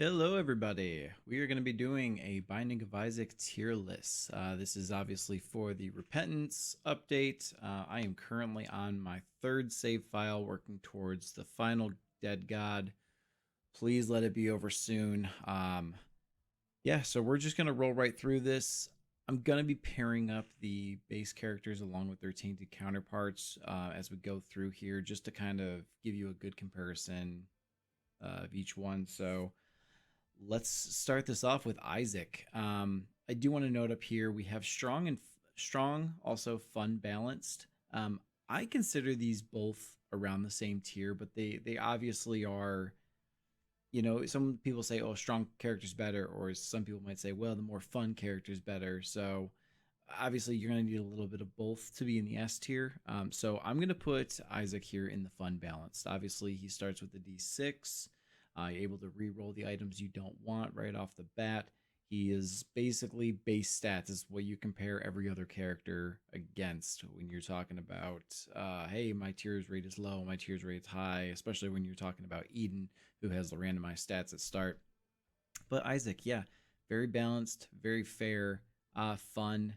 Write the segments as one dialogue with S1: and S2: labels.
S1: Hello, everybody. We are going to be doing a Binding of Isaac tier list. This is obviously for the Repentance update. I am currently on my third save file, working towards the final Dead God. Please let it be over soon. Yeah, so we're just going to roll right through this. I'm going to be pairing up the base characters along with their tainted counterparts as we go through here, just to kind of give you a good comparison of each one. So let's start this off with Isaac. I do want to note up here we have strong, also fun balanced. I consider these both around the same tier, but they obviously are. Some people say, "Oh, strong characters better," or some people might say, "Well, the more fun characters better." So obviously, you're going to need a little bit of both to be in the S tier. So I'm going to put Isaac here in the fun balanced. Obviously, he starts with the D6. You're able to re-roll the items you don't want right off the bat. He is basically base stats is what you compare every other character against when you're talking about, hey, my tears rate is low, my tears rate is high, especially when you're talking about Eden, who has the randomized stats at start. But Isaac, yeah, very balanced, very fair, fun.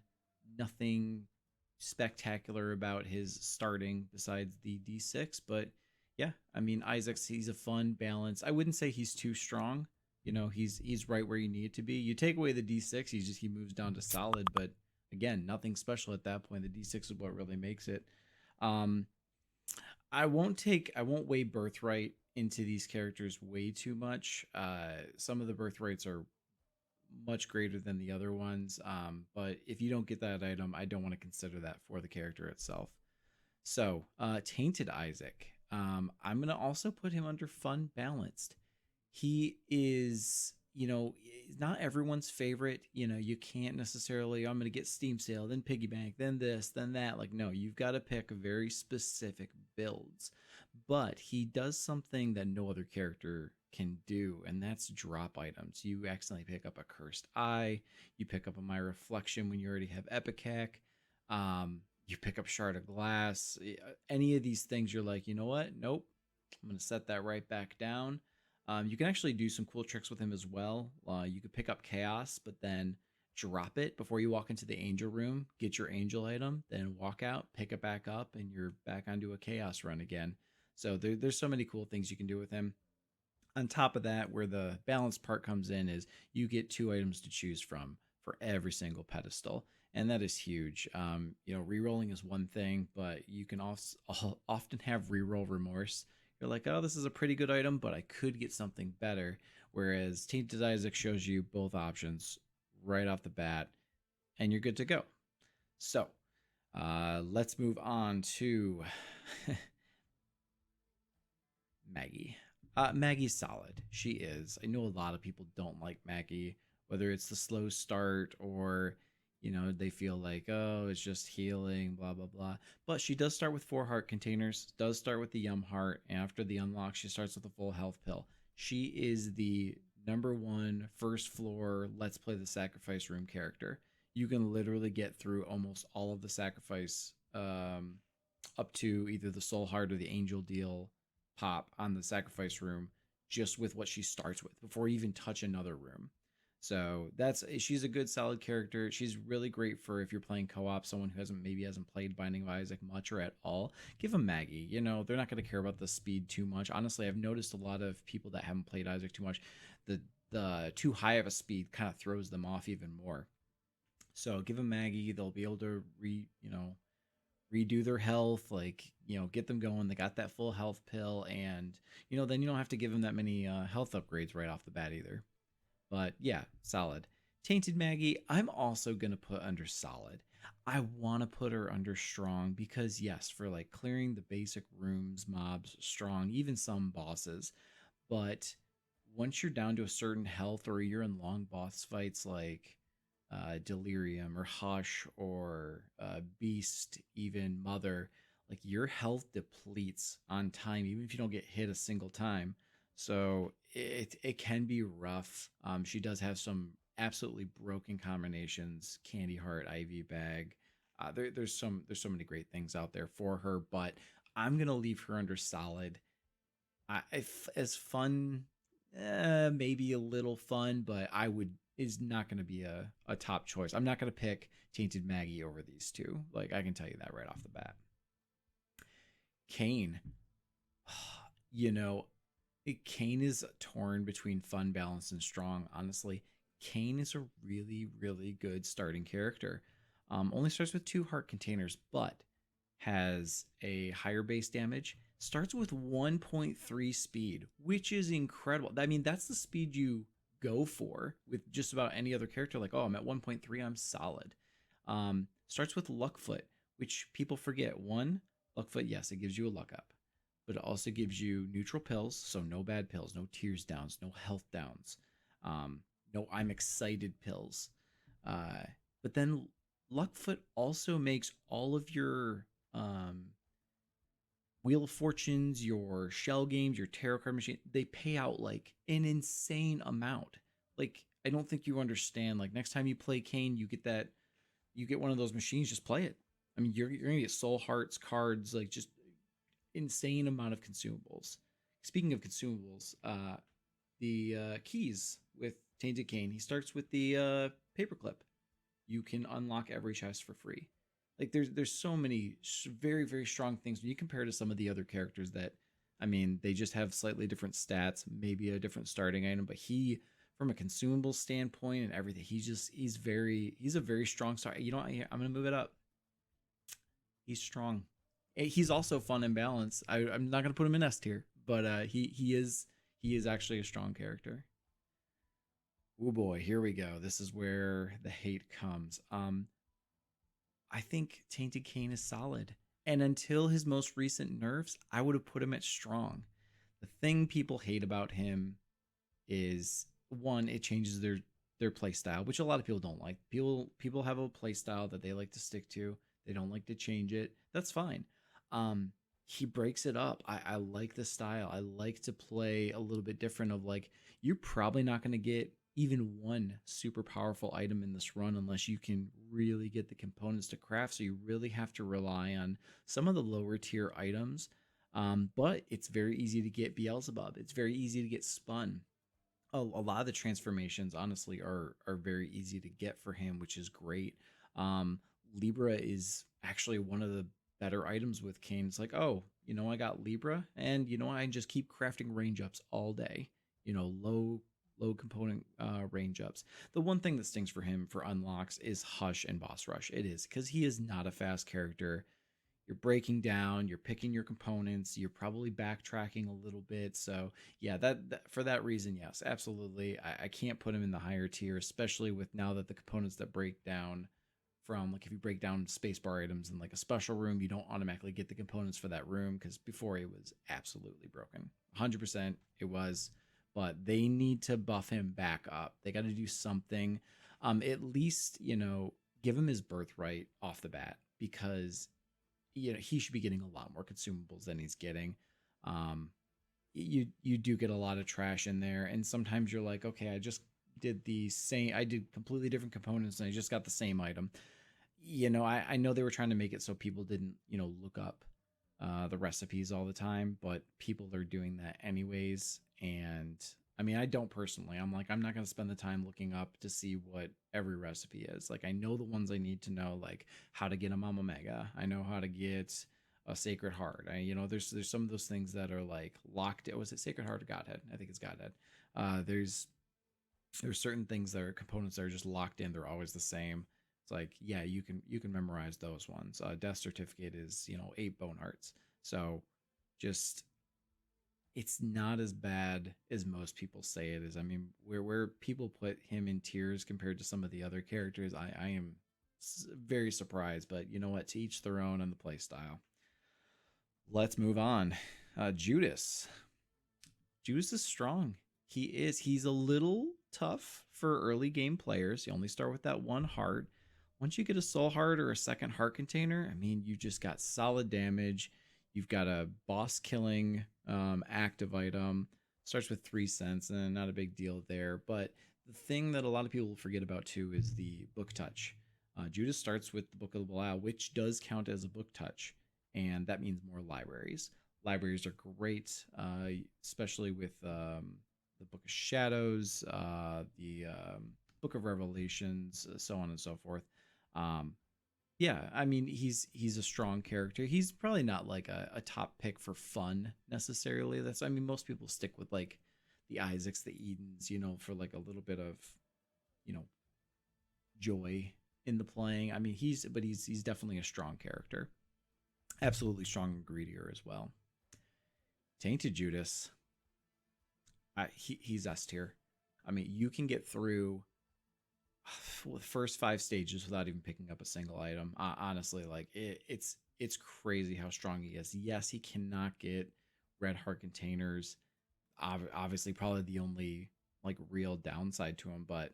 S1: Nothing spectacular about his starting besides the D6, but yeah, I mean Isaac's he's a fun balance. I wouldn't say he's too strong. He's right where you need to be. You take away the D6, he moves down to solid, but again, nothing special at that point. The D6 is what really makes it. Um, I won't weigh birthright into these characters way too much. Some of the birthrights are much greater than the other ones. But if you don't get that item, I don't want to consider that for the character itself. So, Tainted Isaac. I'm going to also put him under fun balanced. He is, not everyone's favorite. You can't necessarily, I'm going to get Steam Sale, then Piggy Bank, then this, then that. Like, no, you've got to pick very specific builds. But he does something that no other character can do, and that's drop items. You accidentally pick up a Cursed Eye, you pick up a My Reflection when you already have Epicac, you pick up Shard of Glass. Any of these things, you're like, you know what? Nope. I'm going to set that right back down. You can actually do some cool tricks with him as well. You could pick up Chaos, but then drop it before you walk into the Angel room, get your Angel item, then walk out, pick it back up, and you're back onto a Chaos run again. So there's so many cool things you can do with him. On top of that, where the balance part comes in is you get two items to choose from for every single pedestal, and that is huge. Rerolling is one thing, but you can also often have reroll remorse. You're like, oh, this is a pretty good item, but I could get something better. Whereas Tainted Isaac shows you both options right off the bat, and you're good to go. So let's move on to Maggie. Maggie's solid. She is. I know a lot of people don't like Maggie, whether it's the slow start or, they feel like, oh, it's just healing, blah, blah, blah. But she does start with 4 heart containers, does start with the Yum Heart. And after the unlock, she starts with a full health pill. She is the number one first floor, let's play the sacrifice room character. You can literally get through almost all of the sacrifice up to either the soul heart or the angel deal pop on the sacrifice room just with what she starts with before you even touch another room. So she's a good solid character. She's really great for if you're playing co-op, someone who hasn't played Binding of Isaac much or at all. Give them Maggie. They're not going to care about the speed too much. Honestly, I've noticed a lot of people that haven't played Isaac too much, the too high of a speed kind of throws them off even more. So give them Maggie. They'll be able to redo their health, like, get them going. They got that full health pill, and then you don't have to give them that many health upgrades right off the bat either. But yeah, solid. Tainted Maggie, I'm also gonna put under solid. I want to put her under strong because yes, for like clearing the basic rooms, mobs, strong, even some bosses. But once you're down to a certain health or you're in long boss fights like Delirium or Hush or Beast, even Mother, like your health depletes on time, even if you don't get hit a single time. So it can be rough. She does have some absolutely broken combinations: Candy Heart, Ivy Bag. There's so many great things out there for her, but I'm gonna leave her under solid. If as fun maybe a little fun, but I would is not going to be a top choice. I'm not going to pick Tainted Maggie over these two. Like, I can tell you that right off the bat. Kain, you know, Kain is torn between fun, balanced, and strong. Honestly, Kain is a really, really good starting character. Only starts with 2 heart containers, but has a higher base damage. Starts with 1.3 speed, which is incredible. I mean, that's the speed you go for with just about any other character. Like, oh, I'm at 1.3, I'm solid. Starts with Luckfoot, which people forget. One, Luckfoot, yes, it gives you a luck up, but it also gives you neutral pills, so no bad pills, no tears downs, no health downs, um, no I'm excited pills. Uh, but then Luckfoot also makes all of your Wheel of Fortunes, your shell games, your tarot card machine, they pay out like an insane amount. Like, I don't think you understand. Like, next time you play Kain, you get one of those machines, just play it. I mean, you're gonna get soul hearts, cards, like just insane amount of consumables. Speaking of consumables, the keys with Tainted Kain, he starts with the paperclip. You can unlock every chest for free. Like, there's so many very, very strong things when you compare to some of the other characters that, I mean, they just have slightly different stats, maybe a different starting item, but he, from a consumable standpoint and everything, he's a very strong star. You know, I'm gonna move it up. He's strong. He's also fun and balanced. I'm not gonna put him in S tier, but he is actually a strong character. Oh boy, here we go. This is where the hate comes. I think Tainted Kain is solid. And until his most recent nerfs, I would have put him at strong. The thing people hate about him is, one, it changes their play style, which a lot of people don't like. People have a play style that they like to stick to. They don't like to change it. That's fine. He breaks it up. I like the style. I like to play a little bit different of, like, you're probably not going to get even one super powerful item in this run unless you can really get the components to craft. So you really have to rely on some of the lower tier items. But it's very easy to get Beelzebub. It's very easy to get Spun. A lot of the transformations, honestly, are very easy to get for him, which is great. Libra is actually one of the better items with Kain. It's like, oh, I got Libra, and I can just keep crafting range ups all day. Low component range ups. The one thing that stings for him for unlocks is Hush and Boss Rush. It is because he is not a fast character. You're breaking down, you're picking your components, you're probably backtracking a little bit. So yeah, that for that reason, yes, absolutely. I can't put him in the higher tier, especially with now that the components that break down from, like, if you break down spacebar items in like a special room, you don't automatically get the components for that room, because before it was absolutely broken. 100% it was, but they need to buff him back up. They got to do something. At least, give him his birthright off the bat, because he should be getting a lot more consumables than he's getting. You do get a lot of trash in there, and sometimes you're like, okay, I did completely different components and I just got the same item. I know they were trying to make it so people didn't look up the recipes all the time, but people are doing that anyways. And I mean, I don't personally. I'm like, I'm not going to spend the time looking up to see what every recipe is. Like, I know the ones I need to know, like how to get a Mama Mega. I know how to get a Sacred Heart. There's some of those things that are like locked. Was it Sacred Heart or Godhead? I think it's Godhead. There's certain things that are components that are just locked in. They're always the same. It's like, yeah, you can memorize those ones. Death Certificate is 8 bone hearts. So just, it's not as bad as most people say it is. I mean, where people put him in tiers compared to some of the other characters, I am very surprised. But you know what? To each their own on the play style. Let's move on. Judas. Judas is strong. He's a little tough for early game players. You only start with that 1 heart. Once you get a soul heart or a second heart container, I mean, you just got solid damage. You've got a boss killing active item. Starts with 3 cents, and not a big deal there. But the thing that a lot of people forget about too is the book touch. Judas starts with the Book of the Belial, which does count as a book touch, and that means more libraries. Libraries are great, especially with the Book of Shadows, the Book of Revelations, so on and so forth. Um, yeah, I mean he's a strong character. He's probably not like a top pick for fun necessarily. That's I mean most people stick with like the Isaacs, the Edens, for like a little bit of you know joy in the playing. I mean he's definitely a strong character. Absolutely strong and greedier as well. Tainted Judas, he's S tier. I mean you can get through the first 5 stages without even picking up a single item. Honestly, like it's crazy how strong he is. Yes, he cannot get red heart containers. Obviously, probably the only like real downside to him. But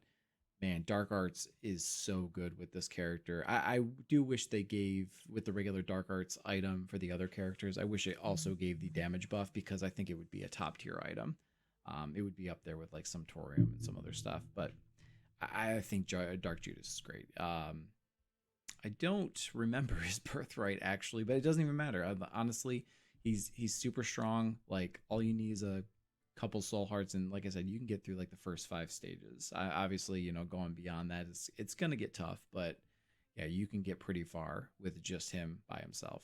S1: man, Dark Arts is so good with this character. I do wish they gave with the regular Dark Arts item for the other characters. I wish it also gave the damage buff because I think it would be a top tier item. It would be up there with like some Torium and some other stuff, but I think Dark Judas is great. I don't remember his birthright actually, but it doesn't even matter. Honestly, he's super strong. Like all you need is a couple soul hearts, and like I said, you can get through like the first 5 stages. Obviously, going beyond that is it's gonna get tough, but yeah, you can get pretty far with just him by himself.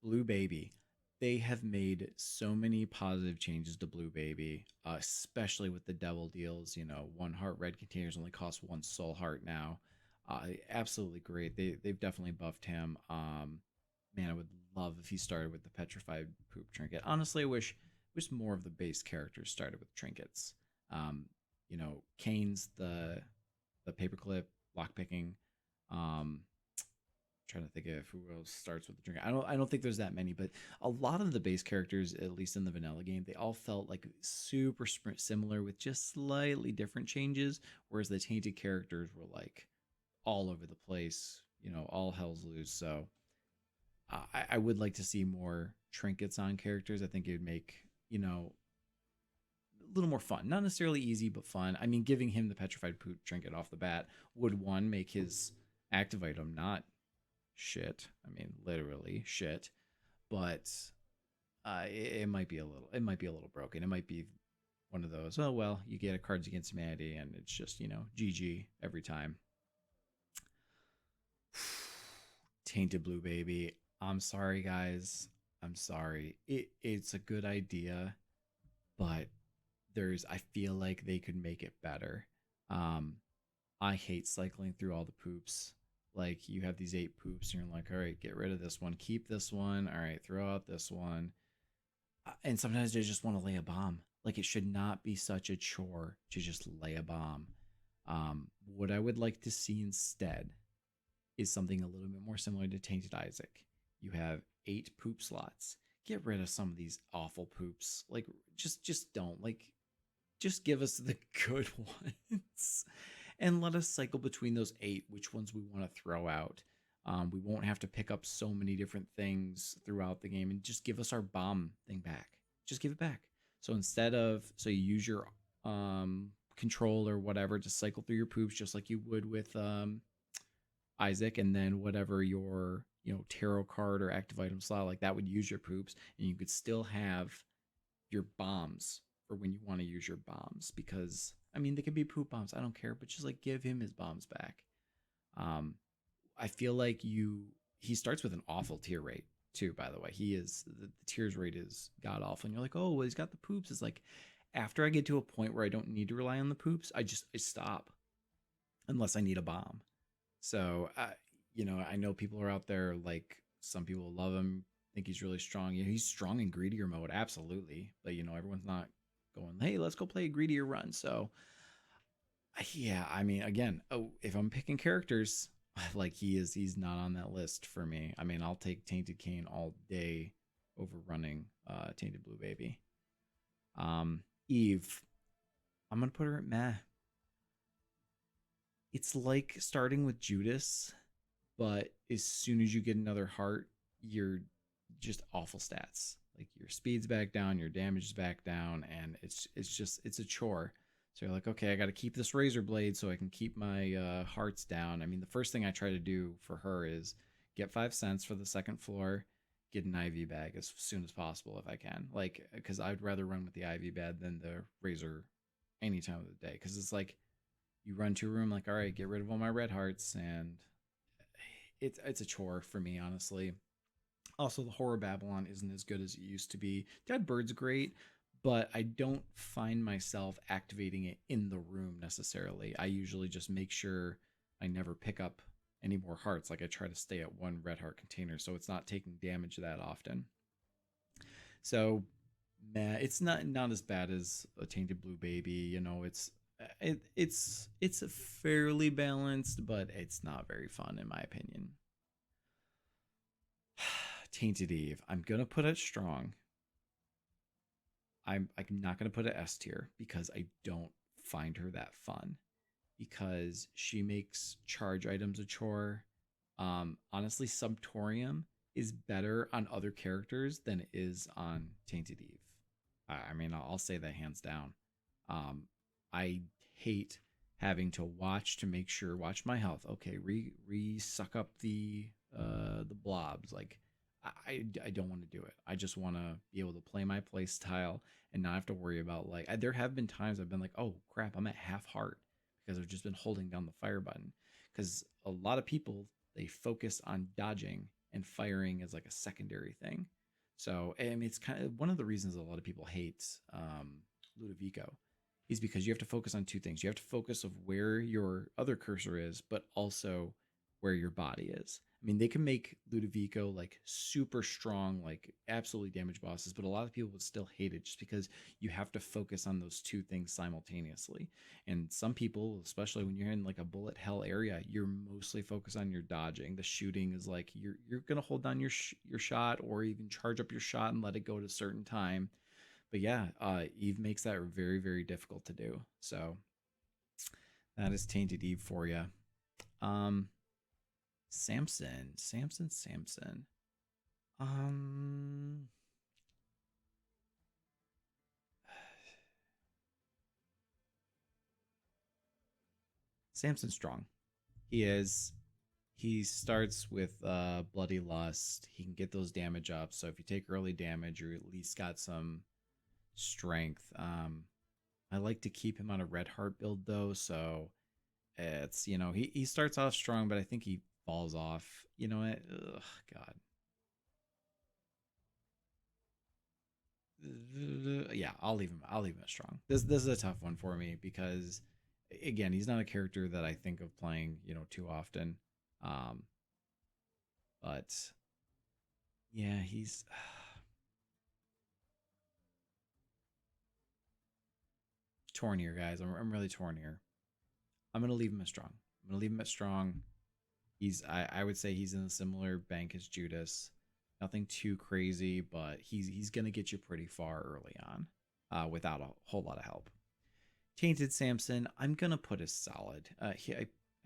S1: Blue Baby. They have made so many positive changes to Blue Baby, especially with the devil deals. 1 heart red containers only cost 1 soul heart now. Absolutely great. They've definitely buffed him. Man, I would love if he started with the petrified poop trinket. Honestly, I wish more of the base characters started with trinkets. Kane's the paperclip lockpicking. Um, Trying to think of who else starts with the drink. I don't think there's that many, but a lot of the base characters, at least in the vanilla game, they all felt like super similar with just slightly different changes. Whereas the tainted characters were like all over the place, all hell's loose. So I would like to see more trinkets on characters. I think it would make a little more fun. Not necessarily easy, but fun. I mean, giving him the petrified poop trinket off the bat would one make his active item not shit. I mean, literally shit. But it might be a little. It might be a little broken. It might be one of those. Oh well, you get a Cards Against Humanity, and it's just GG every time. Tainted Blue Baby. I'm sorry, guys. I'm sorry. It's a good idea, but I feel like they could make it better. Um, I hate cycling through all the poops. Like you have these 8 poops, and you're like, all right, get rid of this one, keep this one. All right, throw out this one. And sometimes I just want to lay a bomb. Like it should not be such a chore to just lay a bomb. What I would like to see instead is something a little bit more similar to Tainted Isaac. You have 8 poop slots. Get rid of some of these awful poops. Like just don't. Like just give us the good ones and let us cycle between those 8 which ones we want to throw out. We won't have to pick up so many different things throughout the game, and just give us our bomb thing back. Just give it back. So you use your control or whatever to cycle through your poops just like you would with Isaac, and then whatever your tarot card or active item slot like that would use your poops, and you could still have your bombs for when you want to use your bombs, because I mean they could be poop bombs, I don't care, but just like give him his bombs back. I feel like he starts with an awful tier rate too, by the way. The tiers rate is god awful, and you're like, oh well, he's got the poops. It's like after I get to a point where I don't need to rely on the poops, I stop unless I need a bomb. So I know people are out there, like some people love him, think he's really strong. He's strong in greedier mode, absolutely, but everyone's not going, hey, let's go play a greedier run. So yeah, I mean, again, if I'm picking characters, like he's not on that list for me. I mean, I'll take Tainted Cain all day over running Tainted Blue Baby. Eve, I'm gonna put her at meh. It's like starting with Judas, but as soon as you get another heart, you're just awful stats. Like your speed's back down, your damage is back down, and it's a chore. So you're like, okay, I got to keep this razor blade so I can keep my hearts down. I mean, the first thing I try to do for her is get 5 cents for the second floor, get an IV bag as soon as possible if I can. Like, because I'd rather run with the IV bag than the razor any time of the day. Because it's like you run to a room, like, all right, get rid of all my red hearts, and it's a chore for me, honestly. Also, the Horror Babylon isn't as good as it used to be. Dead Bird's great, but I don't find myself activating it in the room necessarily. I usually just make sure I never pick up any more hearts. Like I try to stay at one red heart container so it's not taking damage that often. So, it's not as bad as a Tainted Blue Baby. You know, it's fairly balanced, but it's not very fun in my opinion. Tainted Eve. I'm gonna put it strong. I'm not gonna put it S tier because I don't find her that fun. Because she makes charge items a chore. Honestly, Subtorium is better on other characters than it is on Tainted Eve. I mean, I'll say that hands down. Um, I hate having to watch my health. Okay, re suck up the blobs. Like I don't want to do it. I just want to be able to play my play style and not have to worry about like there have been times I've been like, oh crap, I'm at half heart because I've just been holding down the fire button. Because a lot of people they focus on dodging and firing as like a secondary thing. So I mean, it's kind of one of the reasons a lot of people hate Ludovico is because you have to focus on two things. You have to focus of where your other cursor is, but also where your body is. I mean, they can make Ludovico like super strong, like absolutely damage bosses, but a lot of people would still hate it just because you have to focus on those two things simultaneously. And some people, especially when you're in like a bullet hell area, you're mostly focused on your dodging. The shooting is like you're gonna hold down your shot or even charge up your shot and let it go at a certain time. But yeah, Eve makes that very very difficult to do. So that is Tainted Eve for you. Um, Samson. Um, Samson's strong. He is. He starts with Bloody Lust. He can get those damage up. So if you take early damage, you at least got some strength. I like to keep him on a red heart build though, so it's he starts off strong, but I think he falls off. You know what? Ugh, God. Yeah, I'll leave him strong. This is a tough one for me because again, he's not a character that I think of playing, too often. Um, but yeah, he's torn here, guys. I'm really torn here. I'm gonna leave him as strong. I'm gonna leave him at strong. I would say he's in a similar bank as Judas. Nothing too crazy, but he's gonna get you pretty far early on, without a whole lot of help. Tainted Samson, I'm gonna put as solid. I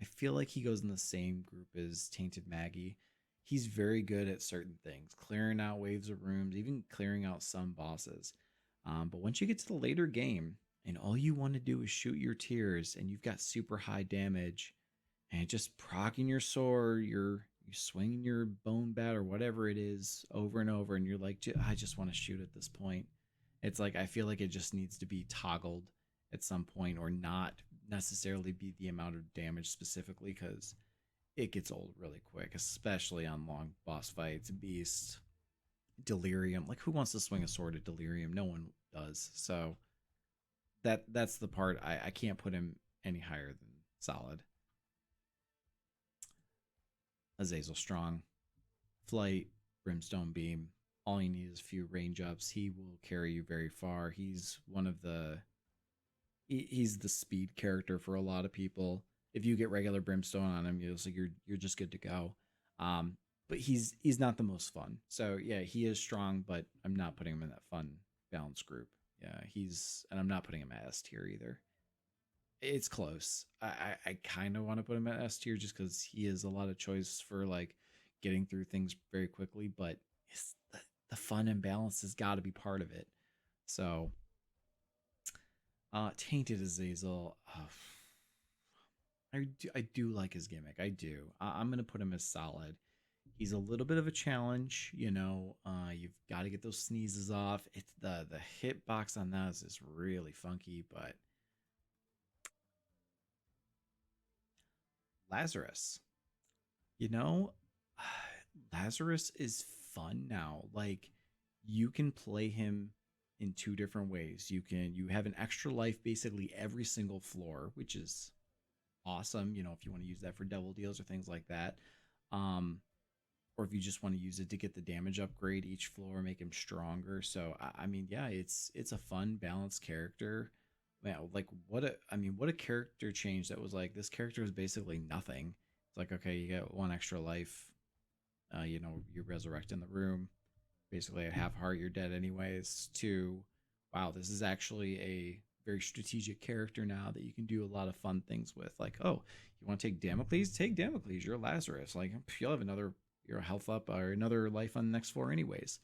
S1: feel like he goes in the same group as Tainted Maggie. He's very good at certain things, clearing out waves of rooms, even clearing out some bosses. But once you get to the later game, and all you want to do is shoot your tears, and you've got super high damage, and just procking your sword, you swinging your bone bat or whatever it is over and over, and you're like, I just want to shoot at this point. It's like I feel like it just needs to be toggled at some point, or not necessarily be the amount of damage specifically, because it gets old really quick, especially on long boss fights. Beast, Delirium. Like, who wants to swing a sword at Delirium? No one does. So that's the part I can't put him any higher than solid. Azazel Strong, Flight, Brimstone Beam. All you need is a few range ups. He will carry you very far. He's one of the he's the speed character for a lot of people. If you get regular Brimstone on him, you're just good to go. But he's not the most fun. So yeah, he is strong, but I'm not putting him in that fun balance group. Yeah, and I'm not putting him at S tier either. It's close. I kind of want to put him at S tier just because he has a lot of choice for like getting through things very quickly, but the fun and balance has got to be part of it. So, Tainted Azazel. I do like his gimmick. I do. I'm gonna put him as solid. He's a little bit of a challenge, you know. You've got to get those sneezes off. It's the hitbox on that is just really funky, but Lazarus, you know, Lazarus is fun now. Like you can play him in two different ways. You have an extra life basically every single floor, which is awesome, you know, if you want to use that for double deals or things like that. Um or if you just want to use it to get the damage upgrade each floor, make him stronger. So I mean, yeah, it's a fun, balanced character. Man, like what a character change that was like. This character is basically nothing. It's like okay, you get one extra life. You know, you resurrect in the room. Basically, at half heart, you're dead anyways. To wow, this is actually a very strategic character now that you can do a lot of fun things with. Like, oh, you want to take Damocles? Take Damocles. You're Lazarus. Like, you'll have another your health up or another life on the next floor, anyways.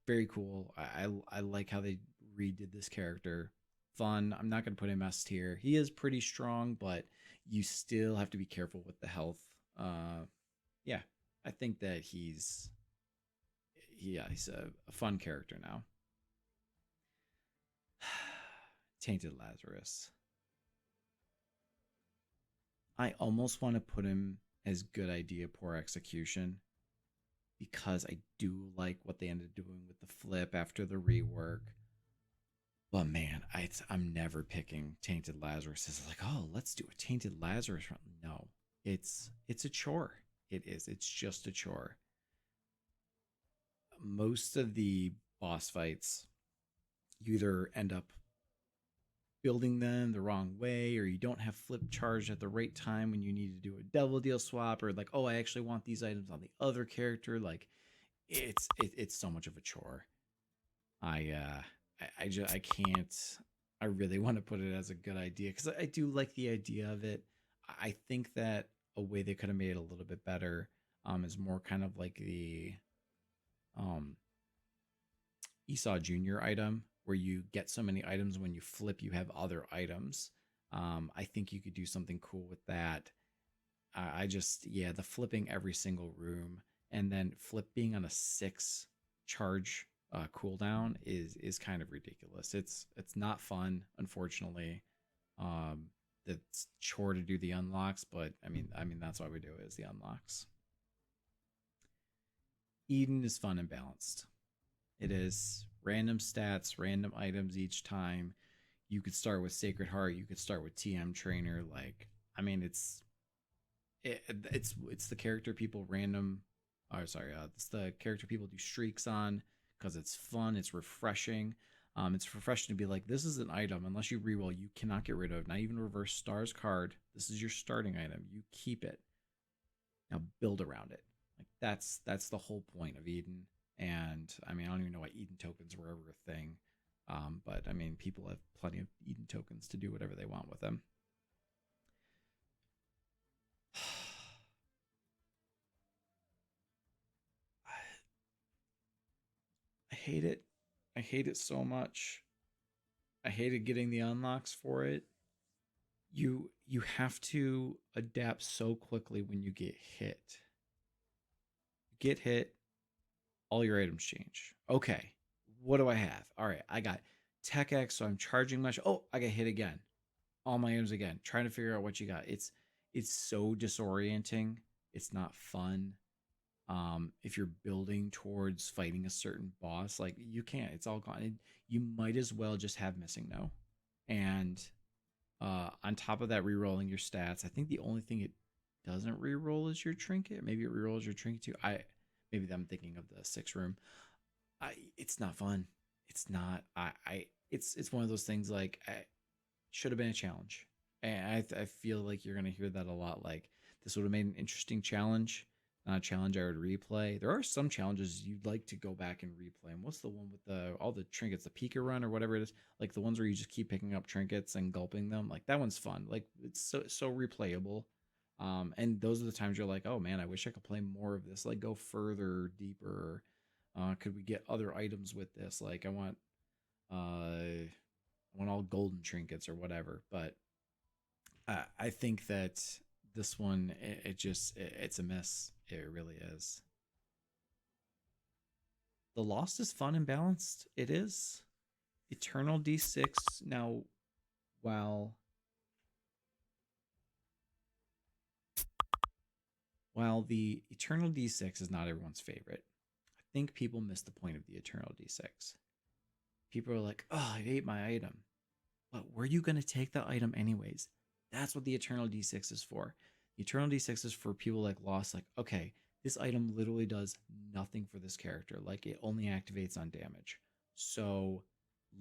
S1: Very cool. I like how they redid this character. Fun. I'm not gonna put him S tier. He is pretty strong, but you still have to be careful with the health. Yeah, I think that he's a fun character now. Tainted Lazarus. I almost want to put him as good idea, poor execution because I do like what they ended up doing with the flip after the rework. But man, I'm never picking Tainted Lazarus as like, oh, let's do a Tainted Lazarus run. No, it's a chore. It is. It's just a chore. Most of the boss fights, you either end up building them the wrong way or you don't have flip charged at the right time when you need to do a double deal swap or like oh I actually want these items on the other character like it's so much of a chore. I can't. I really want to put it as a good idea because I do like the idea of it. I think that a way they could have made it a little bit better is more kind of like the um Esau Jr. item where you get so many items when you flip, you have other items. I think you could do something cool with that. I just, yeah, the flipping every single room and then flip being on a 6 charge cooldown is kind of ridiculous. It's not fun, unfortunately. It's chore to do the unlocks, but I mean that's why we do it is the unlocks. Eden is fun and balanced. It is random stats, random items each time. You could start with Sacred Heart. You could start with TM Trainer. Like, I mean, it's the character people random. Or sorry, it's the character people do streaks on because it's fun. It's refreshing. It's refreshing to be like, this is an item. Unless you reroll, you cannot get rid of. Not even reverse stars card. This is your starting item. You keep it. Now build around it. Like that's the whole point of Eden. And I mean, I don't even know why Eden tokens were ever a thing. But I mean, people have plenty of Eden tokens to do whatever they want with them. I hate it. I hate it so much. I hated getting the unlocks for it. You have to adapt so quickly when you get hit. Get hit, all your items change. Okay, what do I have? All right, I got Tech X, so I'm charging much. Oh, I got hit again. All my items again. Trying to figure out what you got. It's so disorienting. It's not fun. If you're building towards fighting a certain boss, like you can't. It's all gone. You might as well just have missing no. And on top of that, re-rolling your stats. I think the only thing it doesn't re-roll is your trinket. Maybe it re-rolls your trinket too. Maybe I'm thinking of the 6 room. It's not fun. It's not. It's one of those things like should have been a challenge. And I feel like you're gonna hear that a lot. Like this would have made an interesting challenge, not a challenge I would replay. There are some challenges you'd like to go back and replay. And what's the one with the all the trinkets, the Pika run or whatever it is? Like the ones where you just keep picking up trinkets and gulping them. Like that one's fun. Like it's so replayable. And those are the times you're like, oh man, I wish I could play more of this. Like go further, deeper. Could we get other items with this? Like I want all golden trinkets or whatever. But I think that this one, it's a miss. It really is. The Lost is fun and balanced. It is. Eternal D6. Now, while while the Eternal D6 is not everyone's favorite, I think people miss the point of the Eternal D6. People are like, "Oh, I ate my item." But were you going to take the item anyways? That's what the Eternal D6 is for. The Eternal D6 is for people like Lost, like, okay, this item literally does nothing for this character. Like, it only activates on damage. So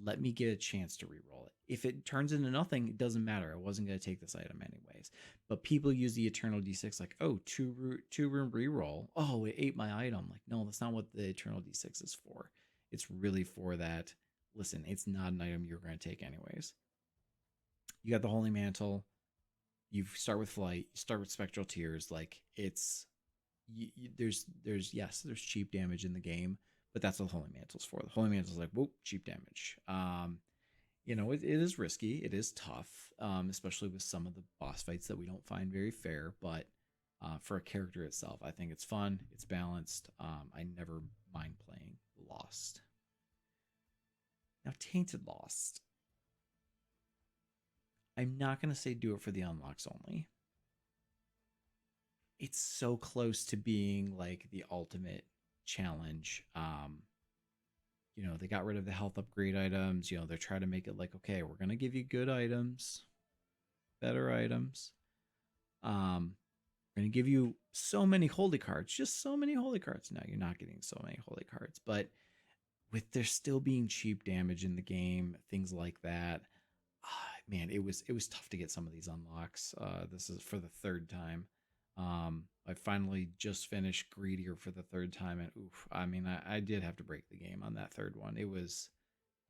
S1: let me get a chance to reroll it. If it turns into nothing, it doesn't matter. I wasn't going to take this item anyways. But people use the Eternal D6 like, oh, two room reroll. Oh, it ate my item. Like, no, that's not what the Eternal D6 is for. It's really for that. Listen, it's not an item you're going to take anyways. You got the Holy Mantle. You start with Flight. You start with Spectral Tears. Like, it's there's cheap damage in the game, but that's what the Holy Mantle's for. The Holy Mantle's like, whoop, cheap damage. It is risky. It is tough, especially with some of the boss fights that we don't find very fair. But for a character itself, I think it's fun. It's balanced. I never mind playing Lost. Now, Tainted Lost. I'm not going to say do it for the unlocks only. It's so close to being like the ultimate challenge. They got rid of the health upgrade items. They're trying to make it like, okay, we're going to give you good items, better items. We're going to give you so many holy cards, just so many holy cards. Now you're not getting so many holy cards, but with there still being cheap damage in the game, things like that, man, it was tough to get some of these unlocks. This is for the third time. I finally just finished Greedier for the third time, and oof, I mean, I did have to break the game on that third one. It was,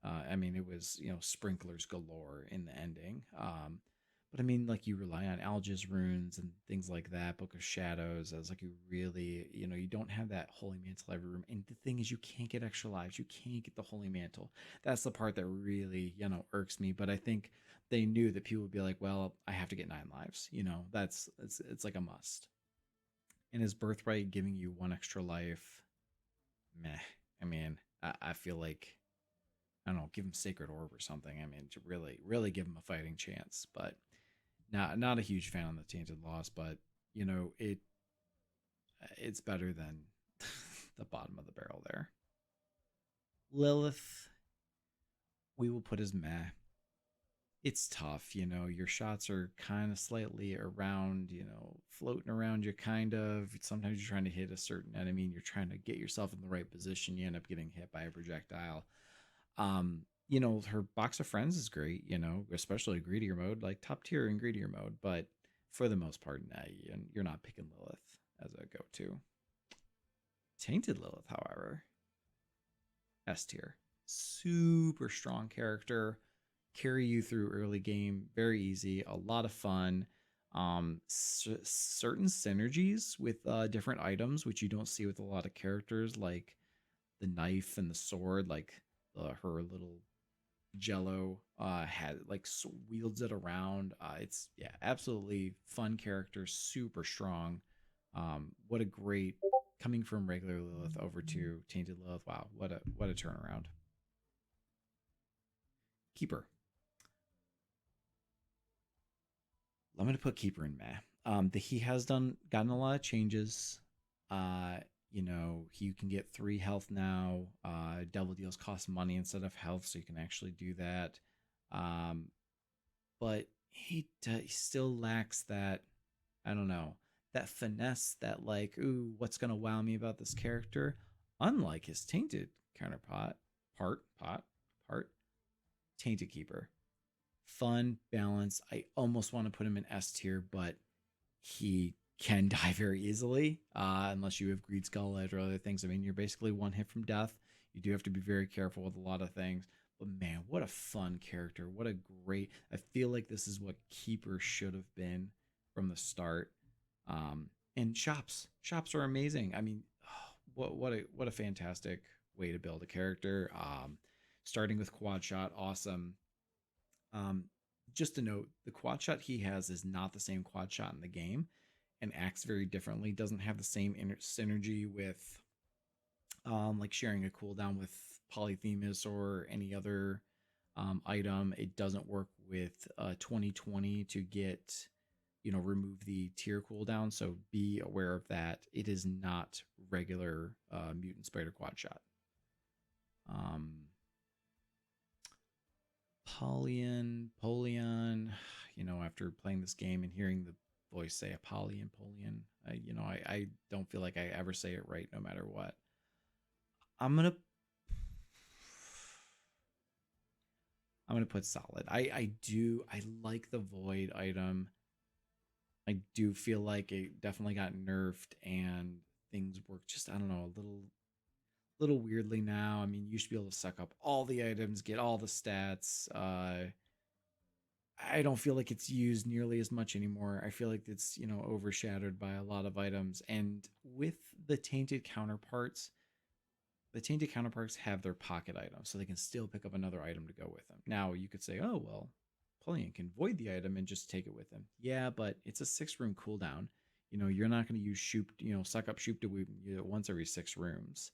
S1: it was sprinklers galore in the ending. But I mean, like, you rely on Algiz runes and things like that, Book of Shadows, as like you really, you don't have that Holy Mantle every room. And the thing is, you can't get extra lives. You can't get the Holy Mantle. That's the part that really, irks me. But I think they knew that people would be like, well, I have to get 9 lives. It's like a must. And his birthright giving you 1 extra life, meh. I mean, I feel like, I don't know, give him Sacred Orb or something. I mean, to really, really give him a fighting chance. But not a huge fan on the Tainted Lost, but it's better than the bottom of the barrel there. Lilith, we will put as meh. It's tough, your shots are kind of slightly around, floating around you kind of. Sometimes you're trying to hit a certain enemy and you're trying to get yourself in the right position. You end up getting hit by a projectile. Her box of friends is great, especially Greedier mode, like top tier in Greedier mode. But for the most part, nah, you're not picking Lilith as a go-to. Tainted Lilith, however, S tier. Super strong character. Carry you through early game. Very easy. A lot of fun. Certain synergies with different items, which you don't see with a lot of characters, like the knife and the sword, like her little Jello had like wields it around. It's absolutely fun character, super strong. What a great coming from regular Lilith over to Tainted Lilith. Wow, what a turnaround. Keeper. I'm gonna put Keeper in meh. He has gotten a lot of changes. You can get 3 health now. Devil deals cost money instead of health, so you can actually do that. But he still lacks that, I don't know, that finesse, that like, ooh, what's gonna wow me about this character? Unlike his Tainted counterpart, Tainted Keeper. Fun, balance. I almost want to put him in S tier, but he can die very easily unless you have Greed Skull Edge or other things. I mean, you're basically 1 hit from death. You do have to be very careful with a lot of things. But man, what a fun character. What a great... I feel like this is what Keeper should have been from the start. And shops. Shops are amazing. I mean, what a fantastic way to build a character. Starting with Quad Shot, awesome. Just a note, the quad shot he has is not the same quad shot in the game. and acts very differently. Doesn't have the same synergy with like sharing a cooldown with Polyphemus or any other item. It doesn't work with 2020 to get, remove the tier cooldown. So be aware of that. It is not regular mutant spider quad shot. Polion, after playing this game and hearing the voice say Apollyon, I don't feel like I ever say it right no matter what. I'm gonna put solid. I like the void item. I do feel like it definitely got nerfed and things work just, I don't know, a little weirdly now. I mean, you should be able to suck up all the items, get all the stats. I don't feel like it's used nearly as much anymore. I feel like it's, overshadowed by a lot of items. And with the tainted counterparts have their pocket items, so they can still pick up another item to go with them. Now, you could say, oh, well, Polion can void the item and just take it with him. Yeah, but it's a 6-room cooldown. You're not going to use shoop, suck up shoop to once every 6 rooms.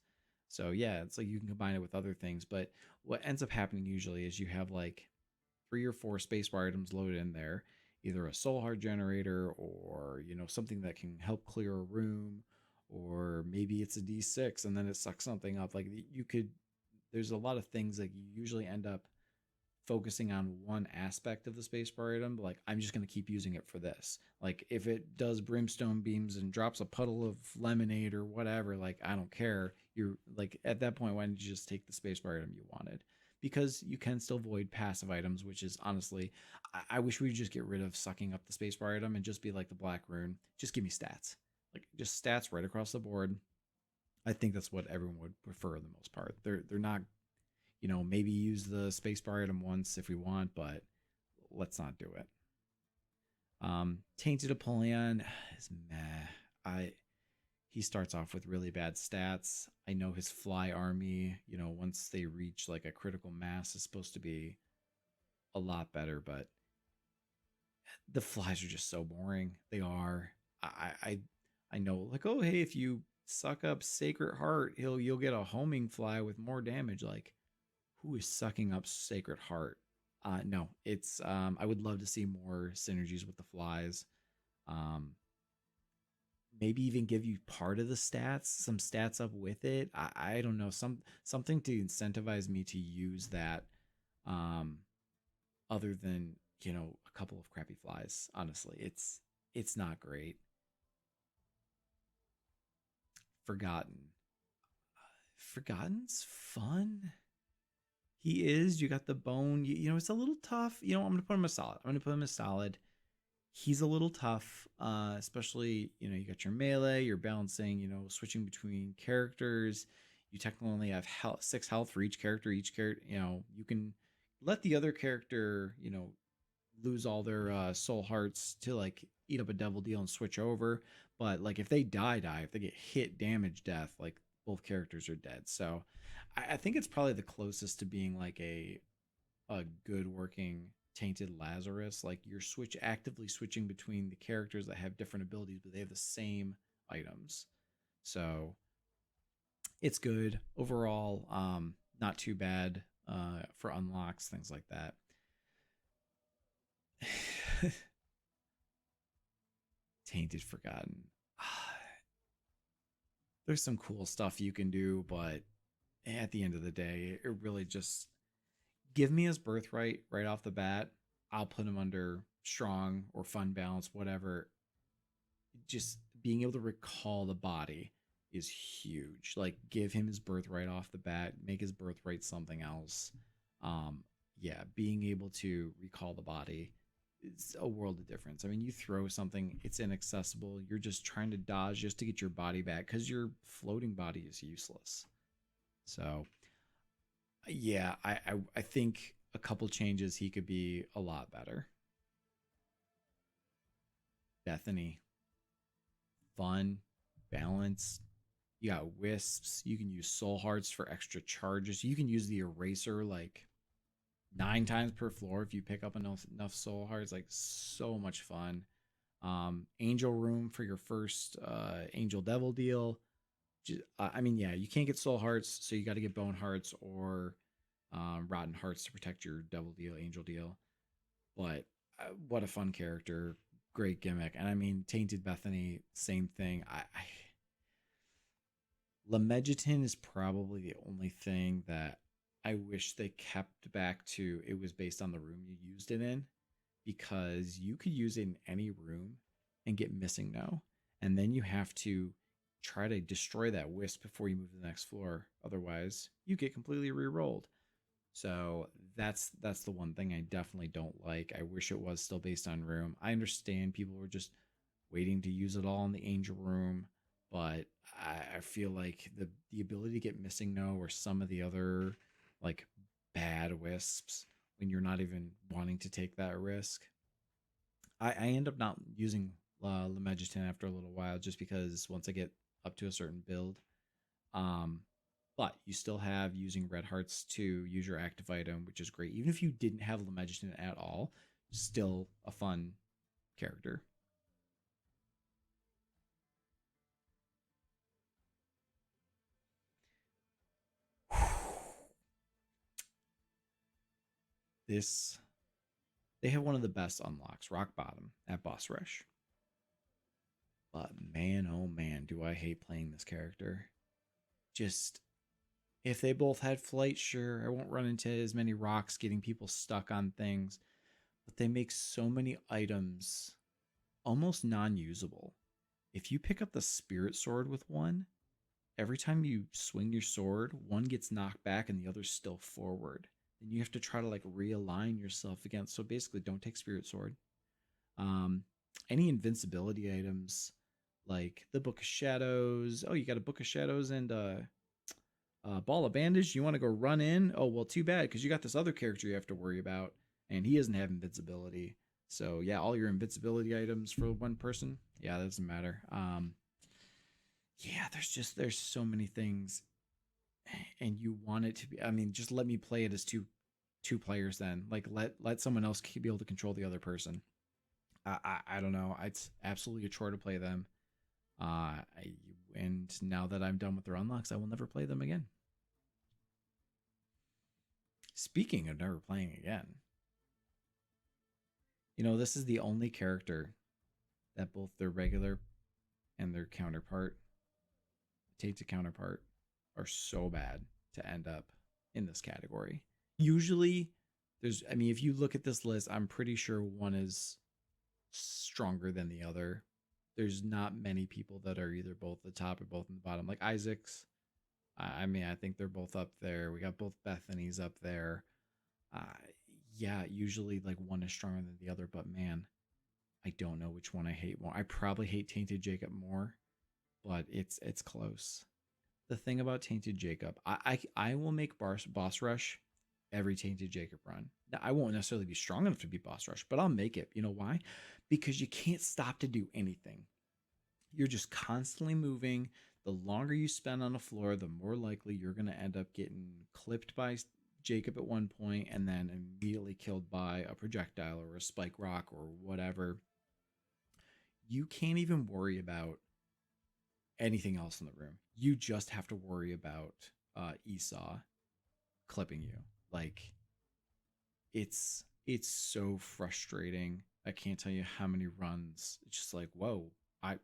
S1: So yeah, it's like you can combine it with other things. But what ends up happening usually is you have like 3 or 4 spacebar items loaded in there, either a soul heart generator or something that can help clear a room, or maybe it's a D6 and then it sucks something up. Like there's a lot of things that you usually end up focusing on one aspect of the spacebar item. Like, I'm just going to keep using it for this. Like, if it does brimstone beams and drops a puddle of lemonade or whatever, like, I don't care. You're like, at that point, why didn't you just take the spacebar item you wanted? Because you can still void passive items, which is honestly, I wish we would just get rid of sucking up the spacebar item and just be like the Black Rune. Just give me stats. Like, just stats right across the board. I think that's what everyone would prefer the most part. They're not, maybe use the spacebar item once if we want, but let's not do it. Tainted Apollyon is meh. He starts off with really bad stats. I know his fly army, once they reach like a critical mass, is supposed to be a lot better, but the flies are just so boring. They are. I know, like, oh hey, if you suck up Sacred Heart, you'll get a homing fly with more damage. Like, who is sucking up Sacred Heart? No, it's I would love to see more synergies with the flies. Maybe even give you part of the stats, some stats up with it. I don't know, something to incentivize me to use that. Other than a couple of crappy flies. Honestly, it's not great. Forgotten. Forgotten's fun. He is. You got the bone. It's a little tough. I'm gonna put him as solid. He's a little tough, especially you got your melee. You're balancing. Switching between characters. You technically only have 6 health for each character. Each character, you can let the other character, lose all their soul hearts to like eat up a devil deal and switch over. But like if they die, if they get hit, damage, death, like both characters are dead. So I think it's probably the closest to being like a good working tainted Lazarus. Like you're actively switching between the characters that have different abilities, but they have the same items. So it's good overall. Not too bad for unlocks, things like that. Tainted Forgotten. There's some cool stuff you can do, but at the end of the day, it really just give me his birthright right off the bat. I'll put him under strong or fun balance, whatever. Just being able to recall the body is huge. Like give him his birthright off the bat, make his birthright something else. Yeah, being able to recall the body, it's a world of difference. I mean, you throw something, it's inaccessible. You're just trying to dodge just to get your body back because your floating body is useless. So, yeah, I think a couple changes he could be a lot better. Bethany, fun, balanced. You got wisps. You can use soul hearts for extra charges. You can use the eraser like 9 times per floor if you pick up enough soul hearts. Like so much fun. Angel Room for your first Angel Devil deal. I mean, yeah, you can't get Soul Hearts, so you got to get Bone Hearts or Rotten Hearts to protect your Devil deal, Angel deal. But what a fun character, great gimmick, and I mean, Tainted Bethany, same thing. Lemegeton is probably the only thing that I wish they kept back to. It was based on the room you used it in, because you could use it in any room and get Missing No, and then you have to try to destroy that wisp before you move to the next floor. Otherwise, you get completely re-rolled. So that's the one thing I definitely don't like. I wish it was still based on room. I understand people were just waiting to use it all in the Angel Room, but I feel like the ability to get Missing No or some of the other like bad wisps when you're not even wanting to take that risk. I end up not using Lemegeton after a little while just because once I get up to a certain build, um, but you still have using red hearts to use your active item, which is great. Even if you didn't have Lemegeton at all, still a fun character. This they have one of the best unlocks, Rock Bottom, at Boss Rush. But man, oh man, do I hate playing this character. Just if they both had flight, sure, I won't run into as many rocks getting people stuck on things, but they make so many items almost non-usable. If you pick up the spirit sword with one, every time you swing your sword, one gets knocked back and the other's still forward. And you have to try to like realign yourself again. So basically, don't take spirit sword. Um, any invincibility items like the Book of Shadows. Oh, you got a Book of Shadows and Ball of Bandage. You want to go run in? Oh well, too bad because you got this other character you have to worry about, and he doesn't have invincibility. So yeah, all your invincibility items for one person. Yeah, that doesn't matter. Yeah, there's so many things, and you want it to be. I mean, just let me play it as two players then. Like let someone else be able to control the other person. I don't know. It's absolutely a chore to play them. And now that I'm done with their unlocks, I will never play them again. Speaking of never playing again, this is the only character that both their regular and their counterpart, Tate's counterpart, are so bad to end up in this category. Usually, I mean, if you look at this list, I'm pretty sure one is stronger than the other. There's not many people that are either both the top or both in the bottom. Like Isaac's, I mean, I think they're both up there. We got both Bethany's up there. Uh, yeah, usually like one is stronger than the other, but man, I don't know which one I hate more. I probably hate Tainted Jacob more, but it's close. The thing about Tainted Jacob, I will make boss rush every Tainted Jacob run. Now, I won't necessarily be strong enough to be boss rush, but I'll make it. You know why? Because you can't stop to do anything. You're just constantly moving. The longer you spend on the floor, the more likely you're going to end up getting clipped by Jacob at one point and then immediately killed by a projectile or a spike rock or whatever. You can't even worry about anything else in the room. You just have to worry about Esau clipping you. Like it's so frustrating. I can't tell you how many runs. It's just like, whoa, I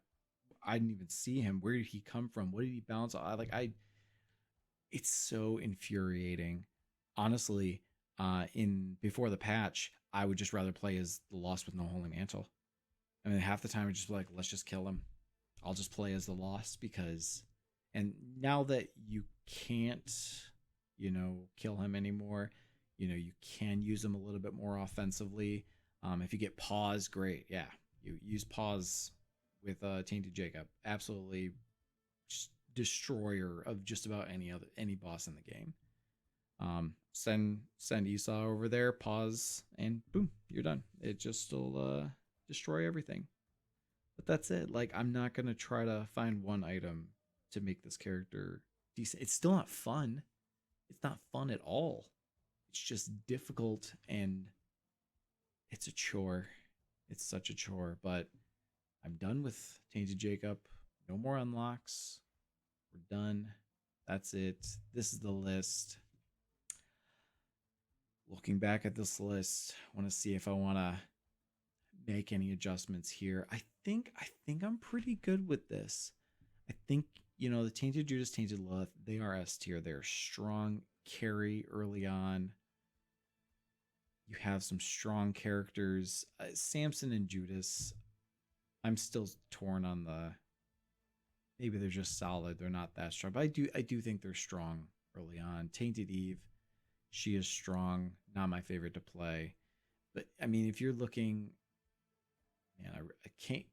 S1: didn't even see him. Where did he come from? What did he bounce? I it's so infuriating. Honestly, in before the patch, I would just rather play as the Lost with no Holy Mantle. I mean, half the time I just be like, let's just kill him. I'll just play as the Lost because, and now that you can't, kill him anymore, you can use him a little bit more offensively. If you get pause, great. Yeah, you use pause with Tainted Jacob. Absolutely just destroyer of just about any boss in the game. Send Esau over there, pause, and boom, you're done. It just will destroy everything. But that's it. Like I'm not gonna try to find one item to make this character decent. It's still not fun. It's not fun at all. It's just difficult and it's a chore. It's such a chore, but I'm done with Tainted Jacob. No more unlocks. We're done. That's it. This is the list. Looking back at this list, I want to see if I want to make any adjustments here. I think I'm pretty good with this. I think, the Tainted Judas, Tainted Lilith, they are S tier. They're strong carry early on. You have some strong characters. Samson and Judas, I'm still torn on the, maybe they're just solid. They're not that strong. But I do think they're strong early on. Tainted Eve, she is strong. Not my favorite to play. But I mean, if you're looking, man,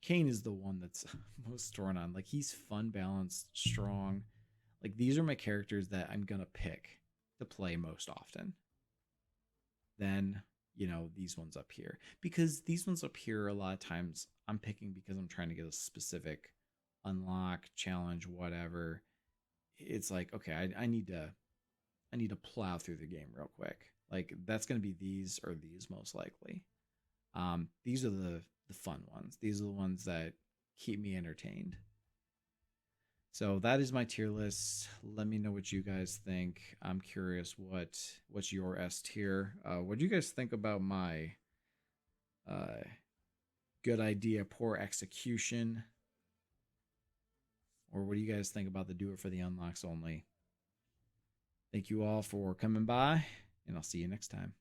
S1: Kayn is the one that's most torn on. Like, he's fun, balanced, strong. Like, these are my characters that I'm gonna pick to play most often. Then, these ones up here, because these ones up here a lot of times I'm picking because I'm trying to get a specific unlock, challenge, whatever. It's like, okay, I need to plow through the game real quick. Like, that's gonna be these or these most likely. These are the fun ones. These are the ones that keep me entertained. So that is my tier list. Let me know what you guys think. I'm curious what's your S tier. What do you guys think about my good idea, poor execution? Or what do you guys think about the do it for the unlocks only? Thank you all for coming by, and I'll see you next time.